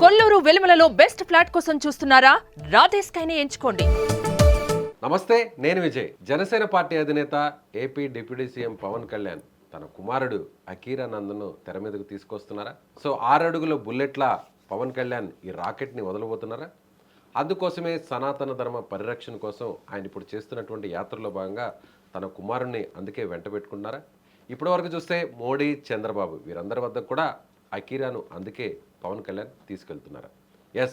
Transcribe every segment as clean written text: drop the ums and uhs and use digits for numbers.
Kolluru వెలుమలలో best flat కోసం చూస్తున్నారా? రాధేశ్ కైనే ఎంచుకోండి. నమస్తే, నేను విజయ్. జనసేన పార్టీ అధినేత AP deputy CM Pawan Kalyan తన కుమారుడు అకీరా నందన్ను తెర మీదకు తీసుకొస్తున్నారా? సో 6 అడుగుల బుల్లెట్ల పవన్ కళ్యాణ్ ఈ రాకెట్ని వదలబోతున్నారా? అందుకోసమే సనాతన ధర్మ పరిరక్షణ కోసం ఆయన ఇప్పుడు చేస్తున్నటువంటి యాత్రలో భాగంగా తన కుమారుణ్ణి అందుకే వెంట పెట్టుకున్నారా? ఇప్పటివరకు చూస్తే మోడీ, చంద్రబాబు వీరందరి వద్ద కూడా అకీరాను అందుకే పవన్ కళ్యాణ్ తీసుకెళ్తున్నారు.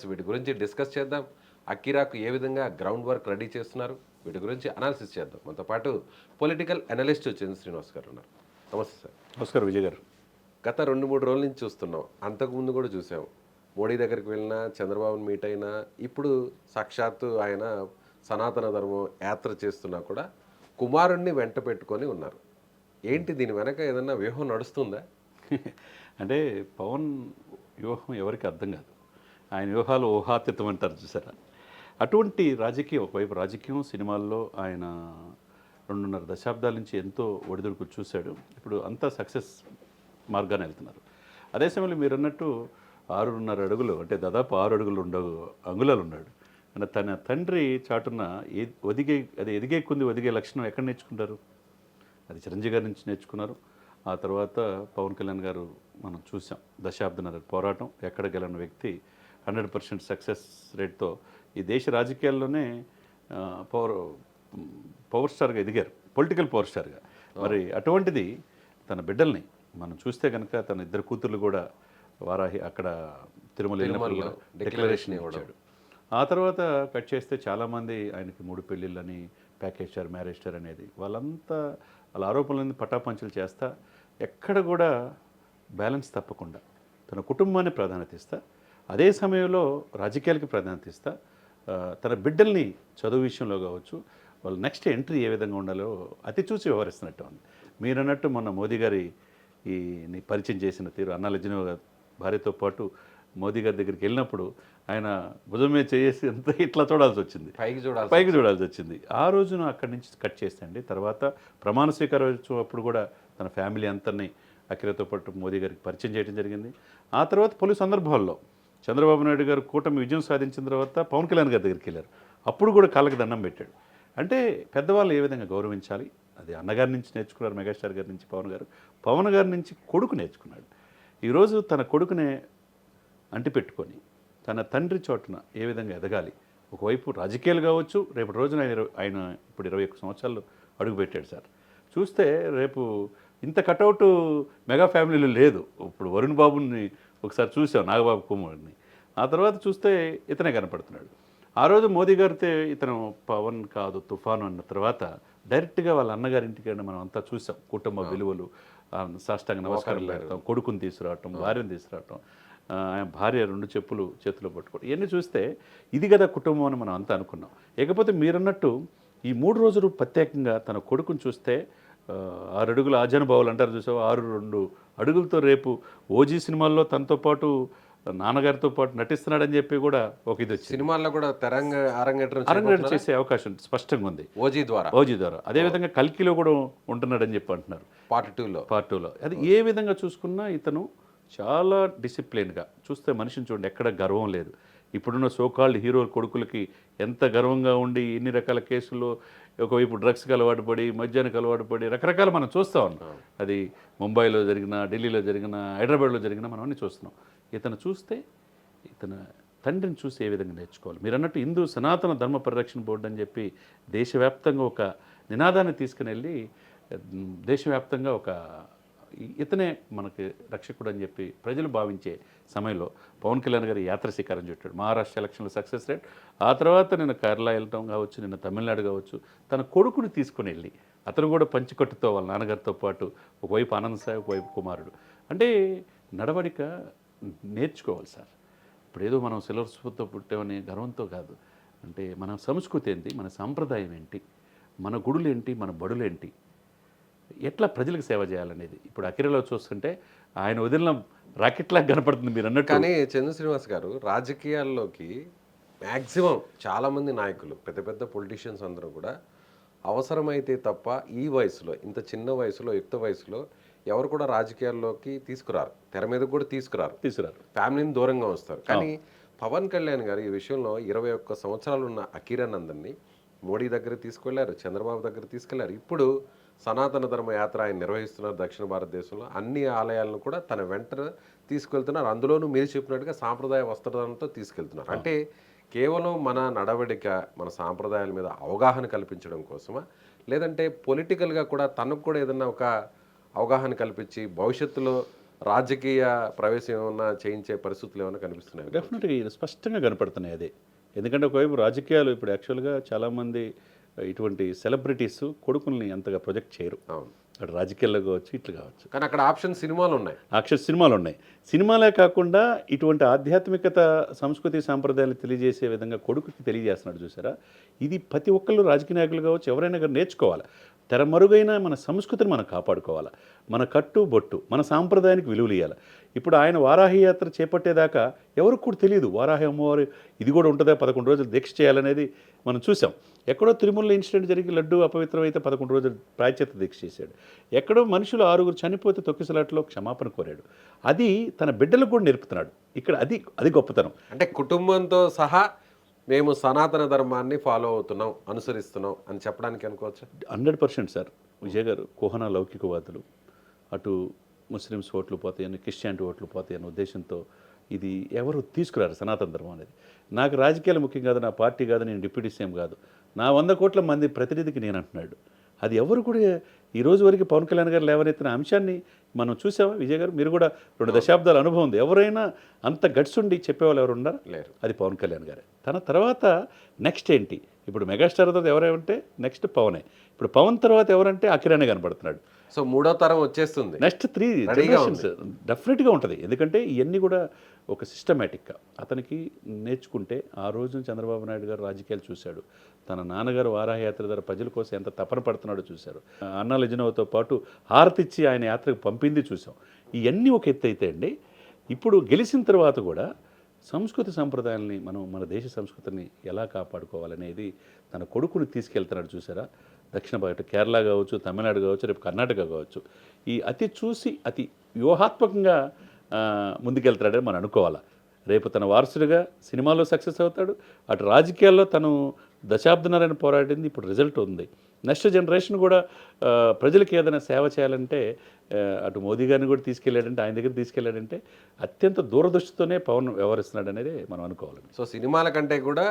వీటి గురించి డిస్కస్ చేద్దాం. అకీరాకు ఏ విధంగా గ్రౌండ్ వర్క్ రెడీ చేస్తున్నారు, వీటి గురించి అనాలిసిస్ చేద్దాం. మనతో పాటు పొలిటికల్ అనలిస్ట్ చంద్ర శ్రీనివాస్ గారు ఉన్నారు. నమస్తే సార్. నమస్కారం విజయ్ గారు. గత 2-3 రోజుల నుంచి చూస్తున్నాం, అంతకుముందు కూడా చూసాం. మోడీ దగ్గరికి వెళ్ళినా, చంద్రబాబుని మీట్ అయినా, ఇప్పుడు సాక్షాత్తు ఆయన సనాతన ధర్మం యాత్ర చేస్తున్నా కూడా కుమారుణ్ణి వెంట పెట్టుకొని ఉన్నారు. ఏంటి దీని వెనక ఏదన్నా వ్యూహం నడుస్తుందా? అంటే పవన్ వ్యూహం ఎవరికి అర్థం కాదు. ఆయన వ్యూహాలు ఊహాతీతం అంటారు చూసారా. అటువంటి రాజకీయం, ఒకవైపు రాజకీయం, సినిమాల్లో ఆయన 2.5 దశాబ్దాల నుంచి ఎంతో ఒడిదుడుకు చూశాడు. ఇప్పుడు అంతా సక్సెస్ మార్గాన్ని వెళ్తున్నారు. అదే సమయంలో మీరు అన్నట్టు 6.5 అడుగులు, అంటే దాదాపు 6 అడుగులు 2 అంగుళాలు ఉన్నాడు. అంటే తన తండ్రి చాటున ఎదిగే కొంది ఒదిగే లక్షణం ఎక్కడ నేర్చుకుంటారు? అది చిరంజీవి గారి నుంచి నేర్చుకున్నారు. ఆ తర్వాత పవన్ కళ్యాణ్ గారు మనం చూసాం. దశాబ్దన్నర పోరాటం, ఎక్కడ గెలని వ్యక్తి 100% సక్సెస్ రేట్తో ఈ దేశ రాజకీయాల్లోనే పవర్ స్టార్గా ఎదిగారు, పొలిటికల్ పవర్ స్టార్గా. మరి అటువంటిది తన బిడ్డల్ని మనం చూస్తే కనుక తన 2 కూతుర్లు కూడా వారాహి అక్కడ తిరుమల డిక్లరేషన్ ఇచ్చాడు. ఆ తర్వాత కట్ చేస్తే చాలామంది ఆయనకి 3 పెళ్ళిళ్ళని, ప్యాకేజ్ స్టార్, మ్యారేజ్ స్టార్ అనేది వాళ్ళంతా వాళ్ళ ఆరోపణలని పటాపంచలు చేస్తా, ఎక్కడ కూడా బ్యాలెన్స్ తప్పకుండా తన కుటుంబాన్ని ప్రాధాన్యత ఇస్తా, అదే సమయంలో రాజకీయాలకి ప్రాధాన్యత ఇస్తా, తన బిడ్డల్ని చదువు విషయంలో కావచ్చు, వాళ్ళ నెక్స్ట్ ఎంట్రీ ఏ విధంగా ఉండాలో అతి చూసి వ్యవహరిస్తున్నట్టు ఉంది. మీరు అన్నట్టు మొన్న మోదీ గారి పరిచయం చేసిన తీరు, అన్నా లజ్జనో భార్యతో పాటు మోదీ గారి దగ్గరికి వెళ్ళినప్పుడు ఆయన భుజం మీద చేసి అంత ఇట్లా చూడాల్సి వచ్చింది, పైకి చూడాల్సి వచ్చింది. ఆ రోజున అక్కడి నుంచి కట్ చేస్తండి. తర్వాత ప్రమాణ స్వీకారం అప్పుడు కూడా తన ఫ్యామిలీ అంతని అఖిలతో పాటు మోదీ గారికి పరిచయం చేయడం జరిగింది. ఆ తర్వాత పలు సందర్భాల్లో చంద్రబాబు నాయుడు గారు కూటమి విజయం సాధించిన తర్వాత పవన్ కళ్యాణ్ గారి దగ్గరికి వెళ్ళారు. అప్పుడు కూడా కాళ్ళకి దండం పెట్టాడు. అంటే పెద్దవాళ్ళు ఏ విధంగా గౌరవించాలి, అది అన్నగారి నుంచి నేర్చుకున్నారు, మెగాస్టార్ గారి నుంచి పవన్ గారి నుంచి కొడుకు నేర్చుకున్నాడు. ఈరోజు తన కొడుకునే అంటిపెట్టుకొని తన తండ్రి చోటున ఏ విధంగా ఎదగాలి, ఒకవైపు రాజకీయాలు కావచ్చు, రేపటి రోజున ఆయన ఇప్పుడు 21 సంవత్సరాలు అడుగుపెట్టాడు సార్. చూస్తే రేపు ఇంత కటౌట్ మెగా ఫ్యామిలీలో లేదు. ఇప్పుడు వరుణ్ బాబుని ఒకసారి చూసాం, నాగబాబు కుమార్ని. ఆ తర్వాత చూస్తే ఇతనే కనపడుతున్నాడు. ఆ రోజు మోదీ గారితో ఇతను పవన్ కాదు తుఫాను అన్న తర్వాత డైరెక్ట్గా వాళ్ళ అన్నగారింటికి మనం అంతా చూసాం. కుటుంబ విలువలు, సాష్టాంగ నమస్కారం పెడతాం, కొడుకుని తీసుకురావటం, భార్యను తీసుకురావటం, భార్య 2 చెప్పులు చేతిలో పట్టుకోవడం, ఇవన్నీ చూస్తే ఇది కదా కుటుంబం అని మనం అంతా అనుకున్నాం. ఇకపోతే మీరన్నట్టు ఈ 3 రోజులు ప్రత్యేకంగా తన కొడుకుని చూస్తే 6 అడుగుల ఆజానుభావులు అంటారు చూసావు, 6-2 అడుగులతో రేపు ఓజీ సినిమాల్లో తనతో పాటు నాన్నగారితో పాటు నటిస్తున్నాడని చెప్పి కూడా ఒక ఇది వచ్చింది. సినిమాల్లో కూడా అరంగేట్రం చేసే అవకాశం స్పష్టంగా ఉంది ఓజీ ద్వారా. అదేవిధంగా కల్కిలో కూడా ఉంటున్నాడని చెప్పి అంటున్నారు పార్ట్ 2లో. అది ఏ విధంగా చూసుకున్నా ఇతను చాలా డిసిప్లిన్గా చూస్తే మనిషిని చూడండి, ఎక్కడ గర్వం లేదు. ఇప్పుడున్న సోకాల్డ్ హీరో కొడుకులకి ఎంత గర్వంగా ఉండి ఇన్ని రకాల కేసుల్లో ఒకవైపు డ్రగ్స్కి అలవాటు పడి, మద్యానికి అలవాటు పడి రకరకాలు మనం చూస్తూ ఉన్నాం. అది ముంబైలో జరిగిన, ఢిల్లీలో జరిగిన, హైదరాబాద్లో జరిగిన మనం అన్నీ చూస్తున్నాం. ఇతను చూస్తే ఇతను తండ్రిని చూసి ఏ విధంగా నేర్చుకోవాలి. మీరు అన్నట్టు హిందూ సనాతన ధర్మ పరిరక్షణ బోర్డు అని చెప్పి దేశవ్యాప్తంగా ఒక నినాదాన్ని తీసుకుని వెళ్ళి దేశవ్యాప్తంగా ఒక ఇతనే మనకి రక్షకుడు అని చెప్పి ప్రజలు భావించే సమయంలో పవన్ కళ్యాణ్ గారి యాత్ర శ్రీకారం చుట్టాడు. మహారాష్ట్ర ఎలక్షన్లో సక్సెస్ రేట్, ఆ తర్వాత నిన్న కేరళ వెళ్ళటం కావచ్చు, నిన్న తమిళనాడు కావచ్చు, తన కొడుకుని తీసుకుని వెళ్ళి అతను కూడా పంచికట్టుతో వాళ్ళ నాన్నగారితో పాటు ఒకవైపు ఆనంద్ సాయి, ఒకవైపు కుమారుడు. అంటే నడవడిక నేర్చుకోవాలి సార్. ఇప్పుడు ఏదో మనం సిల్వర్ స్పూన్తో పుట్టామని గర్వంతో కాదు. అంటే మన సంస్కృతి ఏంటి, మన సాంప్రదాయం ఏంటి, మన గుడులు ఏంటి, మన బడులేంటి, ఎట్లా ప్రజలకు సేవ చేయాలనేది ఇప్పుడు అఖిరలో చూస్తుంటే ఆయన వదిలిన రాకెట్లాగా కనపడుతుంది మీరు అన్నట్టు. కానీ చంద్ర శ్రీనివాస్ గారు, రాజకీయాల్లోకి మ్యాక్సిమం చాలామంది నాయకులు, పెద్ద పెద్ద పొలిటీషియన్స్ అందరూ కూడా అవసరమైతే తప్ప ఈ వయసులో, ఇంత చిన్న వయసులో, యుక్త వయసులో ఎవరు కూడా రాజకీయాల్లోకి తీసుకురారు, తెర మీదకి కూడా తీసుకురారు, తీసుకురారు. ఫ్యామిలీని దూరంగా వస్తారు. కానీ పవన్ కళ్యాణ్ గారు ఈ విషయంలో 21 సంవత్సరాలు ఉన్న అకీరానందన్ని మోడీ దగ్గర తీసుకెళ్లారు, చంద్రబాబు దగ్గర తీసుకెళ్లారు. ఇప్పుడు సనాతన ధర్మ యాత్ర ఆయన నిర్వహిస్తున్నారు దక్షిణ భారతదేశంలో. అన్ని ఆలయాలను కూడా తన వెంట తీసుకెళ్తున్నారు. అందులోనూ మీరు చెప్పినట్టుగా సాంప్రదాయ వస్త్రాలతో తీసుకెళ్తున్నారు. అంటే కేవలం మన నడవడిక, మన సాంప్రదాయాల మీద అవగాహన కల్పించడం కోసమా, లేదంటే పొలిటికల్గా కూడా తనకు కూడా ఏదన్నా ఒక అవగాహన కల్పించి భవిష్యత్తులో రాజకీయ ప్రవేశం ఏమన్నా చేయించే పరిస్థితులు ఏమైనా కనిపిస్తున్నాయి? డెఫినెట్గా ఇది స్పష్టంగా కనపడుతున్నాయి అదే. ఎందుకంటే ఒకవైపు రాజకీయాలు ఇప్పుడు యాక్చువల్గా చాలామంది ఇటువంటి సెలబ్రిటీస్ కొడుకుల్ని అంతగా ప్రొజెక్ట్ చేయరు. అవును, అటు రాజకీయాల్లో కావచ్చు, ఇట్లు కావచ్చు. కానీ అక్కడ ఆప్షన్ సినిమాలు ఉన్నాయి, సినిమాలు ఉన్నాయి. సినిమాలే కాకుండా ఇటువంటి ఆధ్యాత్మికత, సంస్కృతి సాంప్రదాయాలు తెలియజేసే విధంగా కొడుకుకి తెలియజేస్తున్నాడు చూసారా. ఇది ప్రతి ఒక్కళ్ళు రాజకీయ నాయకులు కావచ్చు, ఎవరైనా కానీ నేర్చుకోవాలి. తెరమరుగైన మన సంస్కృతిని మనం కాపాడుకోవాలి. మన కట్టు బొట్టు, మన సాంప్రదాయానికి విలువలు ఇవ్వాలి. ఇప్పుడు ఆయన వారాహి యాత్ర చేపట్టేదాకా ఎవరికి కూడా తెలియదు వారాహి అమ్మవారు ఇది కూడా ఉంటుందా, 11 రోజులు దీక్ష చేయాలనేది మనం చూసాం. ఎక్కడో తిరుమల ఇన్సిడెంట్ జరిగి లడ్డు అపవిత్రమైతే 11 రోజులు ప్రాయశ్చిత్త దీక్ష చేశాడు. ఎక్కడో మనుషులు 6 చనిపోతే తొక్కిసలాట్లో క్షమాపణ కోరాడు. అది తన బిడ్డలకు కూడా నేర్పుతున్నాడు. ఇక్కడ అది గొప్పతనం. అంటే కుటుంబంతో సహా మేము సనాతన ధర్మాన్ని ఫాలో అవుతున్నాం, అనుసరిస్తున్నాం అని చెప్పడానికి అనుకోవచ్చు. 100% సార్. విజయ్ గారు కుహన లౌకికవాదులు, అటు ముస్లిమ్స్ ఓట్లు పోతాయని, క్రిస్టియానిటీ ఓట్లు పోతాయని ఉద్దేశంతో ఇది ఎవరు తీసుకురారు సనాతన ధర్మం అనేది. నాకు రాజకీయాలు ముఖ్యం కాదు, నా పార్టీ కాదు, నేను డిప్యూటీ సీఎం కాదు, నా 100 కోట్ల మంది ప్రతినిధికి నేను అంటున్నాడు. అది ఎవరు కూడా ఈ రోజు వరకు పవన్ కళ్యాణ్ గారు లేవనెత్తిన అంశాన్ని మనం చూసామా విజయ్ గారు? మీరు కూడా 2 దశాబ్దాల అనుభవం ఉంది. ఎవరైనా అంత గట్స్ ఉండి చెప్పేవాళ్ళు ఎవరు ఉన్నారు? లేరు. అది పవన్ కళ్యాణ్ గారే. తన తర్వాత నెక్స్ట్ ఏంటి? ఇప్పుడు మెగాస్టార్ తర్వాత ఎవరేమంటే నెక్స్ట్ పవనే. ఇప్పుడు పవన్ తర్వాత ఎవరంటే అకిరానే కనపడుతున్నాడు. సో 3వ తరం వచ్చేస్తుంది, నెక్స్ట్ 3 జనరేషన్స్ డెఫినెట్గా ఉంటుంది. ఎందుకంటే ఇవన్నీ కూడా ఒక సిస్టమేటిక్గా అతనికి నేర్చుకుంటే, ఆ రోజు చంద్రబాబు నాయుడు గారు రాజకీయాలు చూశాడు, తన నాన్నగారు వారాహయాత్ర ద్వారా ప్రజల కోసం ఎంత తపన పడుతున్నాడో చూశారు, అన్నా లెజినోతో పాటు హారతిచ్చి ఆయన యాత్రకు పంపింది చూసాం. ఇవన్నీ ఒక ఎత్తు అయితే అండి, ఇప్పుడు గెలిచిన తర్వాత కూడా సంస్కృతి సంప్రదాయాల్ని మన దేశ సంస్కృతిని ఎలా కాపాడుకోవాలనేది తన కొడుకుని తీసుకెళ్తున్నాడు చూసారా. దక్షిణ భారత, కేరళ కావచ్చు, తమిళనాడు కావచ్చు, రేపు కర్ణాటక కావచ్చు, ఈ అతి వ్యూహాత్మకంగా ముందుకెళ్తాడని మనం అనుకోవాలా. రేపు తన వారసుడిగా సినిమాలో సక్సెస్ అవుతాడు, అటు రాజకీయాల్లో తను దశాబ్దన్నరైన పోరాడింది, ఇప్పుడు రిజల్ట్ ఉంది. నెక్స్ట్ జనరేషన్ కూడా ప్రజలకు ఏదైనా సేవ చేయాలంటే అటు మోదీ గారిని కూడా తీసుకెళ్ళాడంటే, ఆయన దగ్గర తీసుకెళ్ళాడంటే అత్యంత దూరదృష్టితోనే పవన్ వ్యవహరిస్తున్నాడు అనేది మనం అనుకోవాలి. సో సినిమాల కంటే కూడా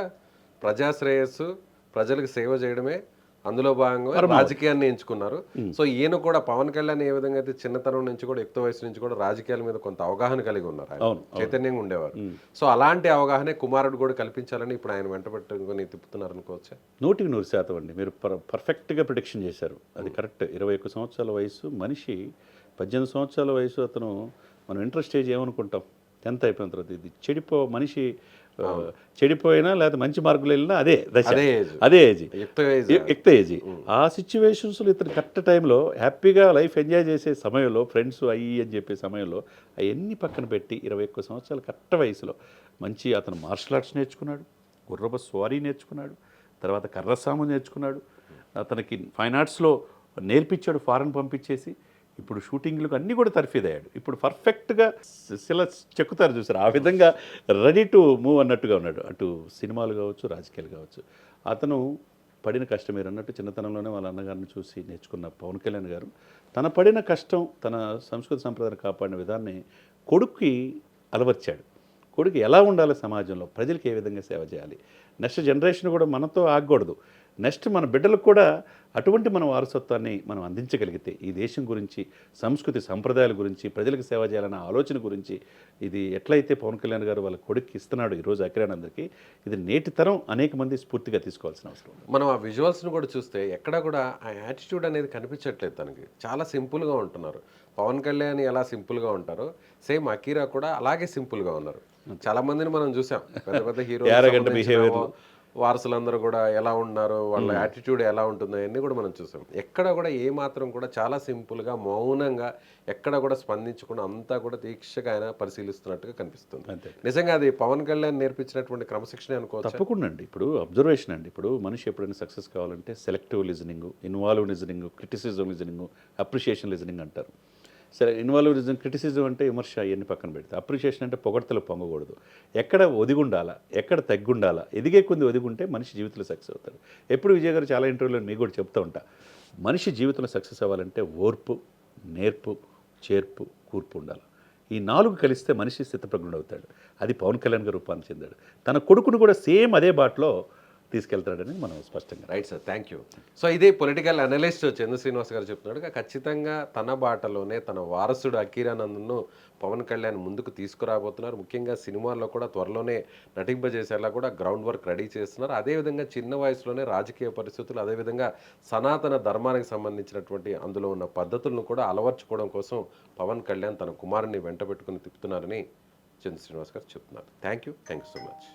ప్రజాశ్రేయస్సు, ప్రజలకు సేవ చేయడమే అందులో భాగంగా రాజకీయాన్ని ఎంచుకున్నారు. సో ఈయన కూడా పవన్ కళ్యాణ్ ఏ విధంగా అయితే చిన్నతనం నుంచి కూడా యుక్త వయసు నుంచి కూడా రాజకీయాల మీద కొంత అవగాహన కలిగి ఉన్నారు, చైతన్యంగా ఉండేవారు. సో అలాంటి అవగాహన కుమారుడు కూడా కల్పించాలని ఇప్పుడు ఆయన వెంట పెట్టుకుని తిప్పుతున్నారు అనుకోవచ్చు. 100% అండి. మీరు పర్ఫెక్ట్గా ప్రిడిక్షన్ చేశారు. అది కరెక్ట్. 21 సంవత్సరాల వయసు మనిషి, 18 సంవత్సరాల వయసు అతను. మనం ఇంటర్ స్టేజ్ ఏమనుకుంటాం 10th అయిపోయిన తర్వాత, ఇది మనిషి చెడిపోయినా లేదా మంచి మార్కులు వెళ్ళినా అదే దశ, అదే ఏజ్, యుక్త ఏజ్. ఆ సిచ్యువేషన్స్లో ఇతను కరెక్ట్ టైంలో హ్యాపీగా లైఫ్ ఎంజాయ్ చేసే సమయంలో, ఫ్రెండ్స్ అయ్యి అని చెప్పే సమయంలో అవన్నీ పక్కన పెట్టి 21 సంవత్సరాల కరెక్ట్ వయసులో మంచి అతను మార్షల్ ఆర్ట్స్ నేర్చుకున్నాడు, గుర్రపు స్వారీ నేర్చుకున్నాడు, తర్వాత కర్రసాము నేర్చుకున్నాడు, అతనికి ఫైన్ ఆర్ట్స్లో నేర్పించాడు, ఫారెన్ పంపించేసి ఇప్పుడు షూటింగ్లకు అన్నీ కూడా తర్ఫీదయ్యాడు. ఇప్పుడు పర్ఫెక్ట్గా చెక్కుతారు చూసారు, ఆ విధంగా రెడీ టు మూవ్ అన్నట్టుగా ఉన్నాడు. అటు సినిమాలు కావచ్చు, రాజకీయాలు కావచ్చు. అతను పడిన కష్టం, మీరు అన్నట్టు చిన్నతనంలోనే వాళ్ళ అన్నగారిని చూసి నేర్చుకున్న పవన్ కళ్యాణ్ గారు తన పడిన కష్టం, తన సంస్కృతి సంప్రదాయాన్ని కాపాడిన విధాన్ని కొడుక్కి అలవర్చాడు. కొడుకు ఎలా ఉండాలి సమాజంలో, ప్రజలకు ఏ విధంగా సేవ చేయాలి, నెక్స్ట్ జనరేషన్ కూడా మనతో ఆగకూడదు, నెక్స్ట్ మన బిడ్డలకు కూడా అటువంటి మన వారసత్వాన్ని మనం అందించగలిగితే, ఈ దేశం గురించి, సంస్కృతి సంప్రదాయాల గురించి, ప్రజలకు సేవ చేయాలన్న ఆలోచన గురించి, ఇది ఎట్లయితే పవన్ కళ్యాణ్ గారు వాళ్ళ కొడుక్కి ఇస్తున్నాడు ఈరోజు అకిరానందరికి, ఇది నేటి తరం అనేక మంది స్ఫూర్తిగా తీసుకోవాల్సిన అవసరం. మనం ఆ విజువల్స్ను కూడా చూస్తే ఎక్కడ కూడా ఆ యాటిట్యూడ్ అనేది కనిపించట్లేదు తనకి. చాలా సింపుల్గా ఉంటున్నారు. పవన్ కళ్యాణ్ ఎలా సింపుల్గా ఉంటారో సేమ్ అకీరా కూడా అలాగే సింపుల్గా ఉన్నారు. చాలా మందిని మనం చూసాం, పెద్ద పెద్ద హీరో వారసులందరూ కూడా ఎలా ఉన్నారు, వాళ్ళ యాటిట్యూడ్ ఎలా ఉంటుందో అన్నీ కూడా మనం చూసాం. ఎక్కడ కూడా ఏ మాత్రం కూడా చాలా సింపుల్గా, మౌనంగా, ఎక్కడ కూడా స్పందించకుండా అంతా కూడా దీక్షగా ఆయన పరిశీలిస్తున్నట్టుగా కనిపిస్తుంది. నిజంగా అది పవన్ కళ్యాణ్ నేర్పించినటువంటి క్రమశిక్షణ అనుకోవచ్చు. తప్పకుండా అండి. ఇప్పుడు అబ్జర్వేషన్ అండి. ఇప్పుడు మనిషి ఎప్పుడైనా సక్సెస్ కావాలంటే selective listening, involve listening, criticism listening, appreciation listening అంటారు. సరే ఇన్వాల్వరిజం క్రిటిసిజం అంటే విమర్శ ఇవన్నీ పక్కన పెడితే అప్రిషియేషన్ అంటే పొగడ్తలు పొంగకూడదు. ఎక్కడ ఒదిగుండాలా, ఎక్కడ తగ్గుండాలా, ఎదిగే కొద్ది ఒదిగుంటే మనిషి జీవితంలో సక్సెస్ అవుతాడు. ఎప్పుడు విజయ్ గారు చాలా ఇంటర్వ్యూలో మీకు కూడా చెప్తూ ఉంటా, మనిషి జీవితంలో సక్సెస్ అవ్వాలంటే ఓర్పు, నేర్పు, చేర్పు, కూర్పు ఉండాలి. ఈ 4 కలిస్తే మనిషి స్థితప్రజ్ఞుడు అవుతాడు. అది పవన్ కళ్యాణ్ గారు రూపాన్ని చెందాడు. తన కొడుకును కూడా సేమ్ అదే బాటలో తీసుకెళ్తాడని మనం స్పష్టంగా. Right sir, thank you. So ఇదే పొలిటికల్ అనలిస్ట్ చందు శ్రీనివాస్ గారు చెప్తున్నాడు, ఖచ్చితంగా తన బాటలోనే తన వారసుడు అకీరానందన్ను పవన్ కళ్యాణ్ ముందుకు తీసుకురాబోతున్నారు. ముఖ్యంగా సినిమాల్లో కూడా త్వరలోనే నటింపజేసేలా కూడా గ్రౌండ్ వర్క్ రెడీ చేస్తున్నారు. అదేవిధంగా చిన్న వయసులోనే రాజకీయ పరిస్థితులు, అదేవిధంగా సనాతన ధర్మానికి సంబంధించినటువంటి అందులో ఉన్న పద్ధతులను కూడా అలవర్చుకోవడం కోసం పవన్ కళ్యాణ్ తన కుమారుని వెంట పెట్టుకుని తిప్పుతున్నారని చందు శ్రీనివాస్ గారు చెప్తున్నారు. Thank you so much.